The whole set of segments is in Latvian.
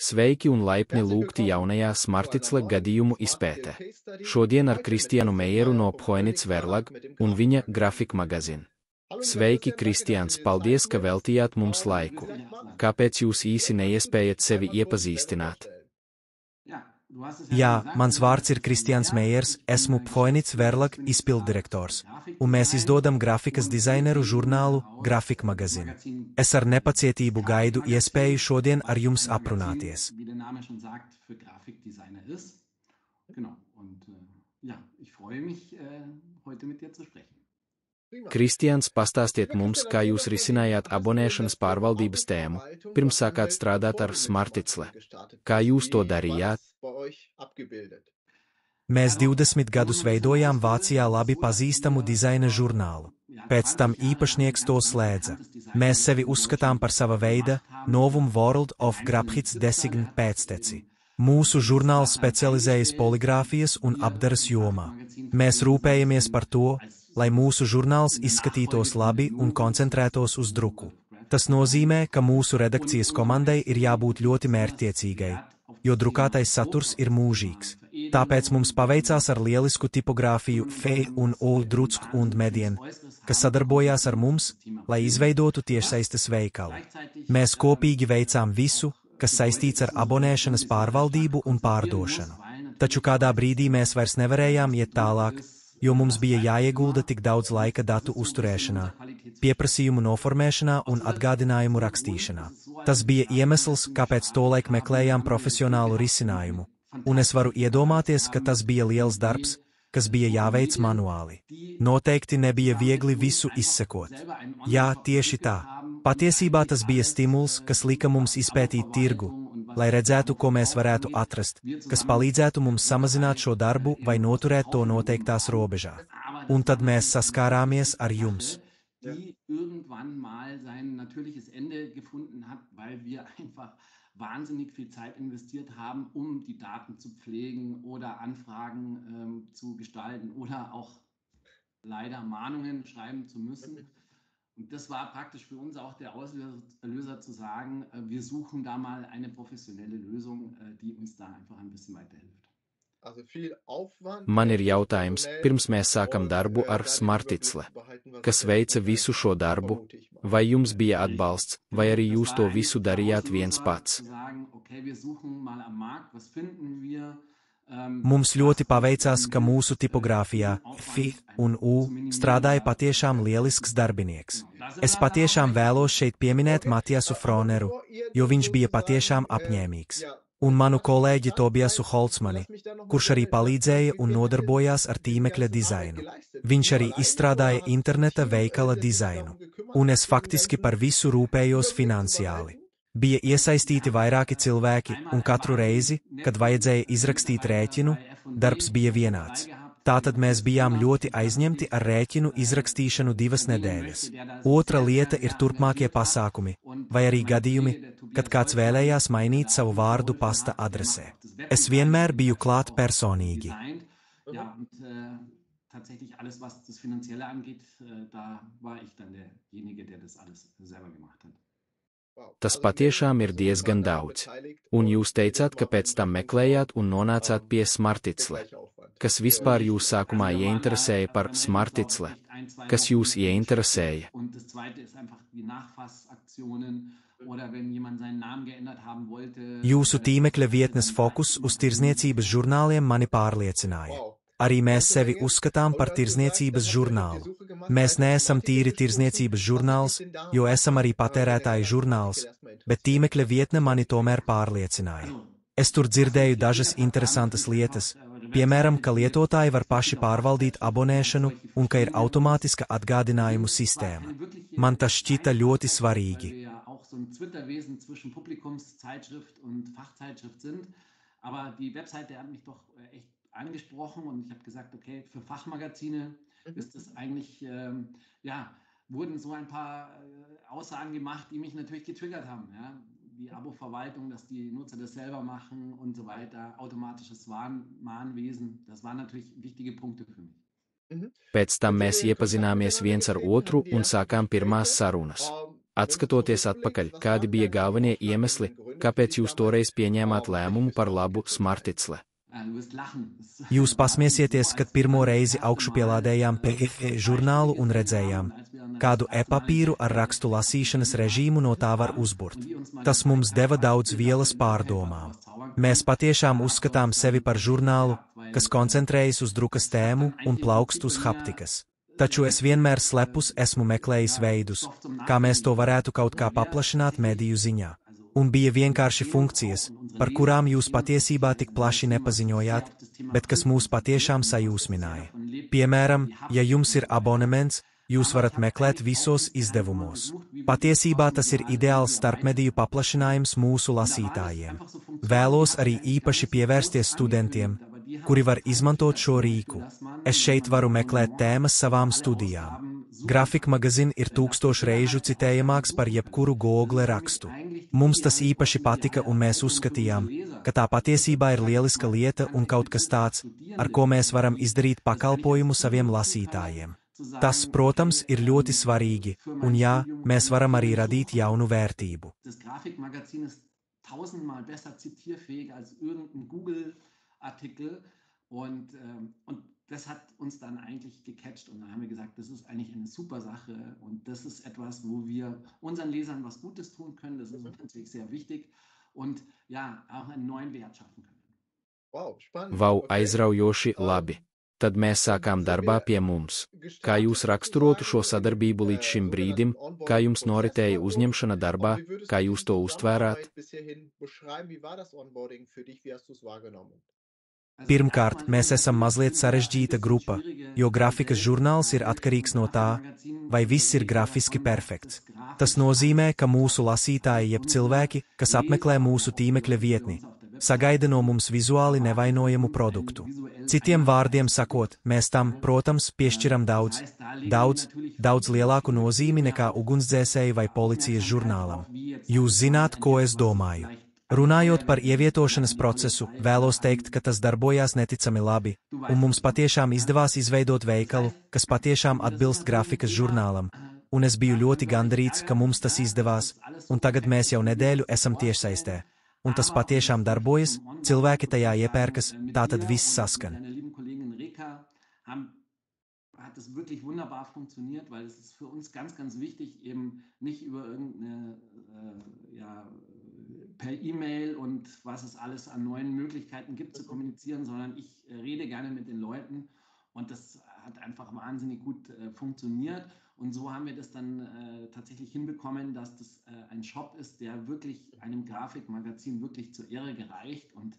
Sveiki un laipni lūgti jaunajā Smarticle gadījumu izpētē. Šodien ar Kristiānu Meieru no Phoenix Verlag un viņa Grafik Magazine. Sveiki, Kristiāns, paldies, ka veltījāt mums laiku. Kāpēc jūs īsi neiespējat sevi iepazīstināt? Jā, mans vārds ir Kristiāns Meiers, esmu Phoenix Verlag izpilddirektors, un mēs izdodam grafikas dizaineru žurnālu Grafik Magazine. Es ar nepacietību gaidu iespēju šodien ar jums aprunāties. Kristiāns, pastāstiet mums, kā jūs risinājāt abonēšanas pārvaldības tēmu, pirms sākāt strādāt ar Smarticle. Kā jūs to darījāt? Mēs 20 gadus veidojām Vācijā labi pazīstamu dizaina žurnālu. Pēc tam īpašnieks to slēdza. Mēs sevi uzskatām par sava veida Novum World of Graphics Design pēcteci. Mūsu žurnāls specializējas poligrāfijas un apdares jomā. Mēs rūpējamies par to, lai mūsu žurnāls izskatītos labi un koncentrētos uz druku. Tas nozīmē, ka mūsu redakcijas komandai ir jābūt ļoti mērķtiecīgai, jo drukātais saturs ir mūžīgs. Tāpēc mums paveicās ar lielisku tipogrāfiju Fei un Ol Druck und Medien, kas sadarbojās ar mums, lai izveidotu tiešsaistes veikalu. Mēs kopīgi veicām visu, kas saistīts ar abonēšanas pārvaldību un pārdošanu. Taču kādā brīdī mēs vairs nevarējām iet tālāk, jo mums bija jāiegulda tik daudz laika datu uzturēšanā, pieprasījumu noformēšanā un atgādinājumu rakstīšanā. Tas bija iemesls, kāpēc tolaik meklējām profesionālu risinājumu, un es varu iedomāties, ka tas bija liels darbs, kas bija jāveic manuāli. Noteikti nebija viegli visu izsekot. Jā, tieši tā. Patiesībā tas bija stimuls, kas lika mums izpētīt tirgu, lai redzētu, ko mēs varētu atrast, kas palīdzētu mums samazināt šo darbu vai noturēt to noteiktās robežās. Un tad mēs saskārāmies ar jums. Wahnsinnig viel Zeit investiert haben, die Daten zu pflegen oder Anfragen zu gestalten oder auch leider Mahnungen schreiben zu müssen. Und das war praktisch für uns auch der Auslöser zu sagen, wir suchen da mal eine professionelle Lösung, die uns da einfach ein bisschen weiterhilft. Man ir jautājums, pirms mēs sākam darbu ar Smarticle. Kas veica visu šo darbu? Vai jums bija atbalsts, vai arī jūs to visu darījāt viens pats? Mums ļoti paveicās, ka mūsu tipogrāfijā Fi un U strādāja patiešām lielisks darbinieks. Es patiešām vēlos šeit pieminēt Matiasu Froneru, jo viņš bija patiešām apņēmīgs. Un manu kolēģi Tobiasu Holtzmani, kurš arī palīdzēja un nodarbojās ar tīmekļa dizainu. Viņš arī izstrādāja interneta veikala dizainu. Un es faktiski par visu rūpējos finansiāli. Bija iesaistīti vairāki cilvēki, un katru reizi, kad vajadzēja izrakstīt rēķinu, darbs bija vienāds. Tātad mēs bijām ļoti aizņemti ar rēķinu izrakstīšanu 2 nedēļas. Otra lieta ir turpmākie pasākumi, vai arī gadījumi, kad kāds vēlējās mainīt savu vārdu pasta adresē. Es vienmēr biju klāt personīgi. Tas patiešām ir diezgan daudz. Un jūs teicāt, ka pēc tam meklējāt un nonācāt pie Smarticle. Kas vispār jūs sākumā ieinteresēja par Smarticle? Kas jūs ieinteresēja? Jūsu tīmekļa vietnes fokus uz tirdzniecības žurnāliem mani pārliecināja. Arī mēs sevi uzskatām par tirdzniecības žurnālu. Mēs neesam tīri tirdzniecības žurnāls, jo esam arī patērētāju žurnāls, bet tīmekļa vietne mani tomēr pārliecināja. Es tur dzirdēju dažas interesantas lietas, piemēram, ka lietotāji var paši pārvaldīt abonēšanu un ka ir automātiska atgādinājumu sistēma. Man tas šķita ļoti svarīgi. Angesprochen und ich habe gesagt, okay, für Fachmagazine ist das eigentlich, wurden so ein paar Aussagen gemacht, die mich natürlich getriggert haben. Ja? Die Abo-Verwaltung, dass die Nutzer das selber machen und so weiter, automatisches Mahnwesen, das waren natürlich wichtige Punkte für mich. Pēc tam mēs iepazināmies viens ar otru un sākām pirmās sarunas. Atskatoties atpakaļ, kādi bija galvenie iemesli, kāpēc jūs toreiz pieņēmāt lēmumu par labu Smarticle? Jūs pasmiesieties, kad pirmo reizi augšupielādējām PE žurnālu un redzējām, kādu e-papīru ar rakstu lasīšanas režīmu no tā var uzburt. Tas mums deva daudz vielas pārdomām. Mēs patiešām uzskatām sevi par žurnālu, kas koncentrējas uz drukas tēmu un plaukst uz haptikas. Taču es vienmēr slepus esmu meklējis veidus, kā mēs to varētu kaut kā paplašināt mediju ziņā. Un bija vienkārši funkcijas, par kurām jūs patiesībā tik plaši nepaziņojāt, bet kas mūs patiešām sajūsmināja. Piemēram, ja jums ir abonements, jūs varat meklēt visos izdevumos. Patiesībā tas ir ideāls starpmediju paplašinājums mūsu lasītājiem. Vēlos arī īpaši pievērsties studentiem, kuri var izmantot šo rīku. Es šeit varu meklēt tēmas savām studijām. Grafik magazin ir 1000 reižu citējamāks par jebkuru Google rakstu. Mums tas īpaši patika un mēs uzskatījām, ka tā patiesībā ir lieliska lieta un kaut kas tāds, ar ko mēs varam izdarīt pakalpojumu saviem lasītājiem. Tas, protams, ir ļoti svarīgi, un jā, mēs varam arī radīt jaunu vērtību. Das hat uns dann eigentlich gecatcht und dann haben wir gesagt, das ist eigentlich eine super Sache und das ist etwas, wo wir unseren Lesern was Gutes tun können. Das ist uns natürlich sehr wichtig und ja, auch einen neuen Wert schaffen können. Wow, spannend. Vau, aizraujoši labi. Tad mēs sākām darbā pie mums. Kā jūs raksturotu šo sadarbību līdz šim brīdim, kā jums noritēja uzņemšana darbā, kā jūs to uztvērāt? Pirmkārt, mēs esam mazliet sarežģīta grupa, jo grafikas žurnāls ir atkarīgs no tā, vai viss ir grafiski perfekts. Tas nozīmē, ka mūsu lasītāji jeb cilvēki, kas apmeklē mūsu tīmekļa vietni, sagaida no mums vizuāli nevainojamu produktu. Citiem vārdiem sakot, mēs tam, protams, piešķiram daudz lielāku nozīmi nekā ugunsdzēsēju vai policijas žurnālam. Jūs zināt, ko es domāju. Runājot par ievietošanas procesu, vēlos teikt, ka tas darbojās neticami labi, un mums patiešām izdevās izveidot veikalu, kas patiešām atbilst grafikas žurnālam, un es biju ļoti gandarīts, ka mums tas izdevās, un tagad mēs jau nedēļu esam tiešsaistē. Un tas patiešām darbojas, cilvēki tajā iepērkas, tātad viss saskan. Hat es wirklich wunderbar funktioniert, weil es ist für uns ganz, ganz wichtig, eben nicht über irgendeine, per E-Mail und was es alles an neuen Möglichkeiten gibt zu kommunizieren, sondern ich rede gerne mit den Leuten und das hat einfach wahnsinnig gut funktioniert und so haben wir das dann tatsächlich hinbekommen, dass das ein Shop ist, der wirklich einem Grafikmagazin wirklich zur Ehre gereicht und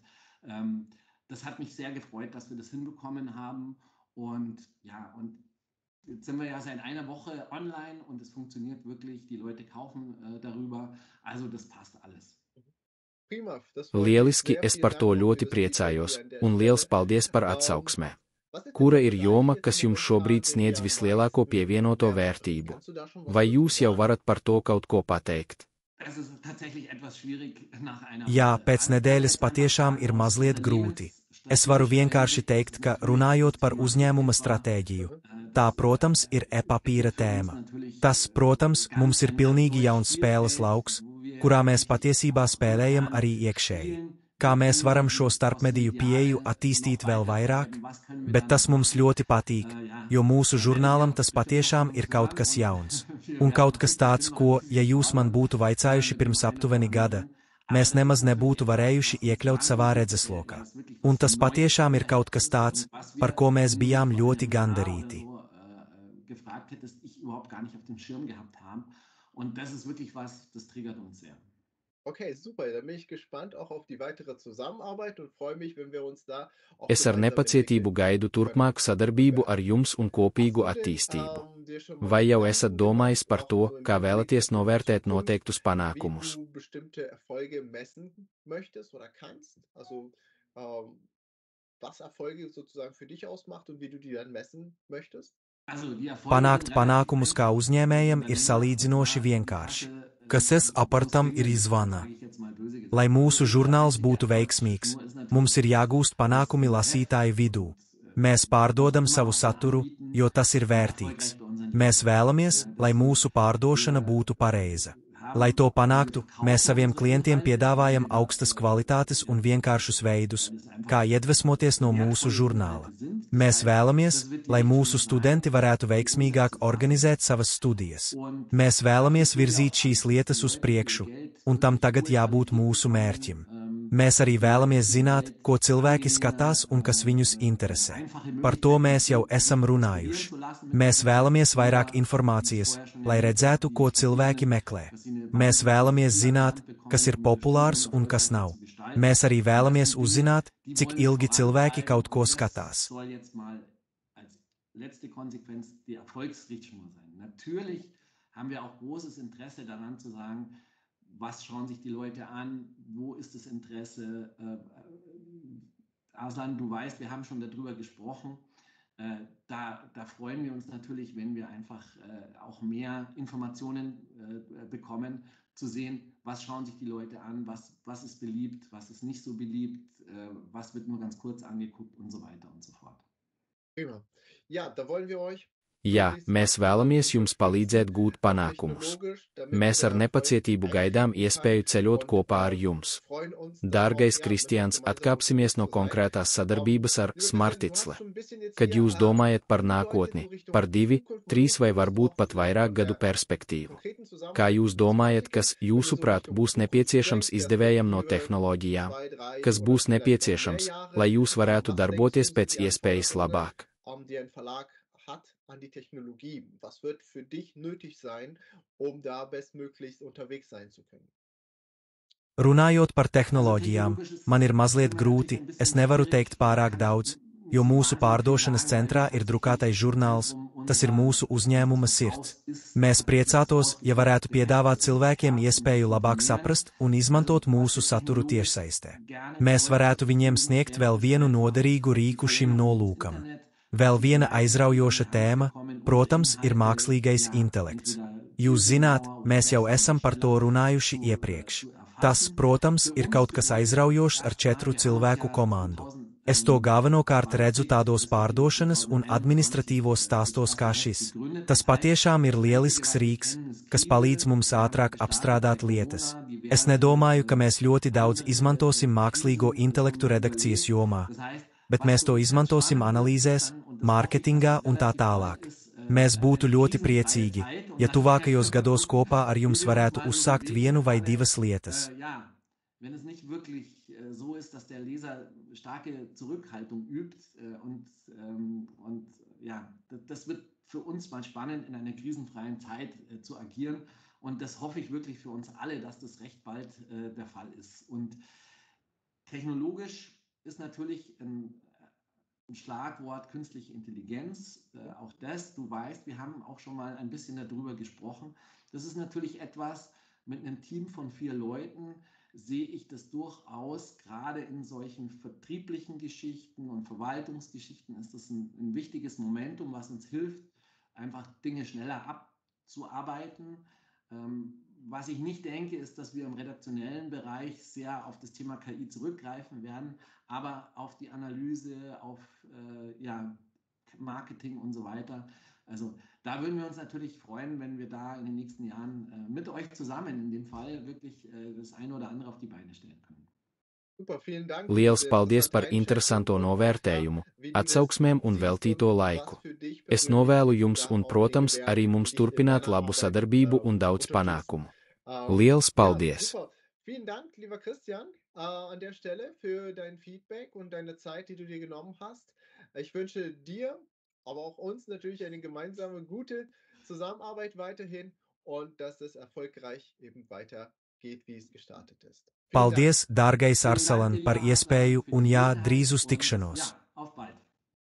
das hat mich sehr gefreut, dass wir das hinbekommen haben. Und ja, und jetzt sind wir ja seit einer Woche online und es funktioniert wirklich, die Leute kaufen darüber, also das passt alles. Lieliski, es par to ļoti priecājos, un liels paldies par atsauksmē. Kura ir joma, kas jums šobrīd sniedz vislielāko pievienoto vērtību? Vai jūs jau varat par to kaut ko pateikt? Jā, pēc nedēļas patiešām ir mazliet grūti. Es varu vienkārši teikt, ka runājot par uzņēmuma stratēģiju, tā, protams, ir e-papīra tēma. Tas, protams, mums ir pilnīgi jauns spēles lauks, kurā mēs patiesībā spēlējam arī iekšēji. Kā mēs varam šo starpmediju pieeju attīstīt vēl vairāk, bet tas mums ļoti patīk, jo mūsu žurnālam tas patiešām ir kaut kas jauns. Un kaut kas tāds, ko, ja jūs man būtu vaicājuši pirms aptuveni gada, mēs nemaz nebūtu varējuši iekļaut savā redzeslokā. Un tas patiešām ir kaut kas tāds, par ko mēs bijām ļoti gandarīti. Okay, super, dann bin ich gespannt auch auf die weitere Zusammenarbeit und freue mich, wenn wir uns da auch Es ar nepacietību gaidu turpmāku sadarbību ar jums un kopīgu attīstību. Vai jau esat domājis par to, kā vēlaties novērtēt noteiktus panākumus? Was Erfolge sozusagen für dich ausmacht und wie du die dann messen möchtest? Panākt panākumus kā uzņēmējam ir salīdzinoši vienkārši. Kas es apartam ir izvana. Lai mūsu žurnāls būtu veiksmīgs, mums ir jāgūst panākumi lasītāju vidū. Mēs pārdodam savu saturu, jo tas ir vērtīgs. Mēs vēlamies, lai mūsu pārdošana būtu pareiza. Lai to panāktu, mēs saviem klientiem piedāvājam augstas kvalitātes un vienkāršus veidus, kā iedvesmoties no mūsu žurnāla. Mēs vēlamies, lai mūsu studenti varētu veiksmīgāk organizēt savas studijas. Mēs vēlamies virzīt šīs lietas uz priekšu, un tam tagad jābūt mūsu mērķim. Mēs arī vēlamies zināt, ko cilvēki skatās un kas viņus interesē. Par to mēs jau esam runājuši. Mēs vēlamies vairāk informācijas, lai redzētu, ko cilvēki meklē. Mēs vēlamies zināt, kas ir populārs un kas nav. Mēs arī vēlamies uzzināt, cik ilgi cilvēki kaut ko skatās. Was schauen sich die Leute an? Wo ist das Interesse? Arslan, du weißt, wir haben schon darüber gesprochen. Da freuen wir uns natürlich, wenn wir einfach auch mehr Informationen bekommen, zu sehen, was schauen sich die Leute an, was ist beliebt, was ist nicht so beliebt, was wird nur ganz kurz angeguckt und so weiter und so fort. Prima. Ja, da wollen wir euch. Jā, mēs vēlamies jums palīdzēt gūt panākumus. Mēs ar nepacietību gaidām iespēju ceļot kopā ar jums. Dārgais Kristiāns, atkāpsimies no konkrētās sadarbības ar Smarticle. Kad jūs domājat par nākotni, par 2, 3 vai varbūt pat vairāk gadu perspektīvu. Kā jūs domājat, kas, jūsuprāt, būs nepieciešams izdevējam no tehnoloģijām? Kas būs nepieciešams, lai jūs varētu darboties pēc iespējas labāk? An die Technologie. Was wird für dich nötig sein, da bestmöglichst unterwegs sein zu können? Runājot par tehnoloģijām, man ir mazliet grūti, es nevaru teikt pārāk daudz, jo mūsu pārdošanas centrā ir drukātais žurnāls, tas ir mūsu uzņēmuma sirds. Mēs priecātos, ja varētu piedāvāt cilvēkiem iespēju labāk saprast un izmantot mūsu saturu tiešsaistē. Mēs varētu viņiem sniegt vēl vienu noderīgu rīku šim nolūkam. Vēl viena aizraujoša tēma, protams, ir mākslīgais intelekts. Jūs zināt, mēs jau esam par to runājuši iepriekš. Tas, protams, ir kaut kas aizraujošs ar 4 cilvēku komandu. Es to galvenokārt redzu tādos pārdošanas un administratīvos stāstos kā šis. Tas patiešām ir lielisks rīks, kas palīdz mums ātrāk apstrādāt lietas. Es nedomāju, ka mēs ļoti daudz izmantosim mākslīgo intelektu redakcijas jomā, bet mēs to izmantosim analīzēs, mārketingā un tā tālāk. Mēs būtu ļoti priecīgi, ja tuvākajos gados kopā ar jums varētu uzsākt 1 vai 2 lietas. Wenn es nicht wirklich so ist, dass der Leser starke Zurückhaltung übt und ja, das wird für uns mal spannend, in einer krisenfreien Zeit zu agieren und das hoffe ich wirklich für uns alle, dass das recht bald der Fall ist. Und technologisch ist natürlich ein Schlagwort künstliche Intelligenz, auch das, du weißt, wir haben auch schon mal ein bisschen darüber gesprochen. Das ist natürlich etwas, mit einem Team von 4 Leuten sehe ich das durchaus, gerade in solchen vertrieblichen Geschichten und Verwaltungsgeschichten ist das ein wichtiges Momentum, was uns hilft, einfach Dinge schneller abzuarbeiten. Was ich nicht denke, ist, dass wir im redaktionellen Bereich sehr auf das Thema KI zurückgreifen werden, aber auf die Analyse, auf Marketing und so weiter. Also da würden wir uns natürlich freuen, wenn wir da in den nächsten Jahren mit euch zusammen in dem Fall wirklich das eine oder andere auf die Beine stellen können. Liels paldies par interesanto novērtējumu, atsauksmēm un veltīto laiku. Es novēlu jums un, protams, arī mums turpināt labu sadarbību un daudz panākumu. Liels paldies! Vielen Dank, lieber Christian, an der Stelle für dein Feedback und deine Zeit, die du dir genommen hast. Ich wünsche dir, aber auch uns natürlich eine gemeinsame, gute Zusammenarbeit weiterhin und dass es erfolgreich eben weitergeht, wie es gestartet ist. Paldies, dārgais Arsalan, par iespēju un jā, drīz uz tikšanos.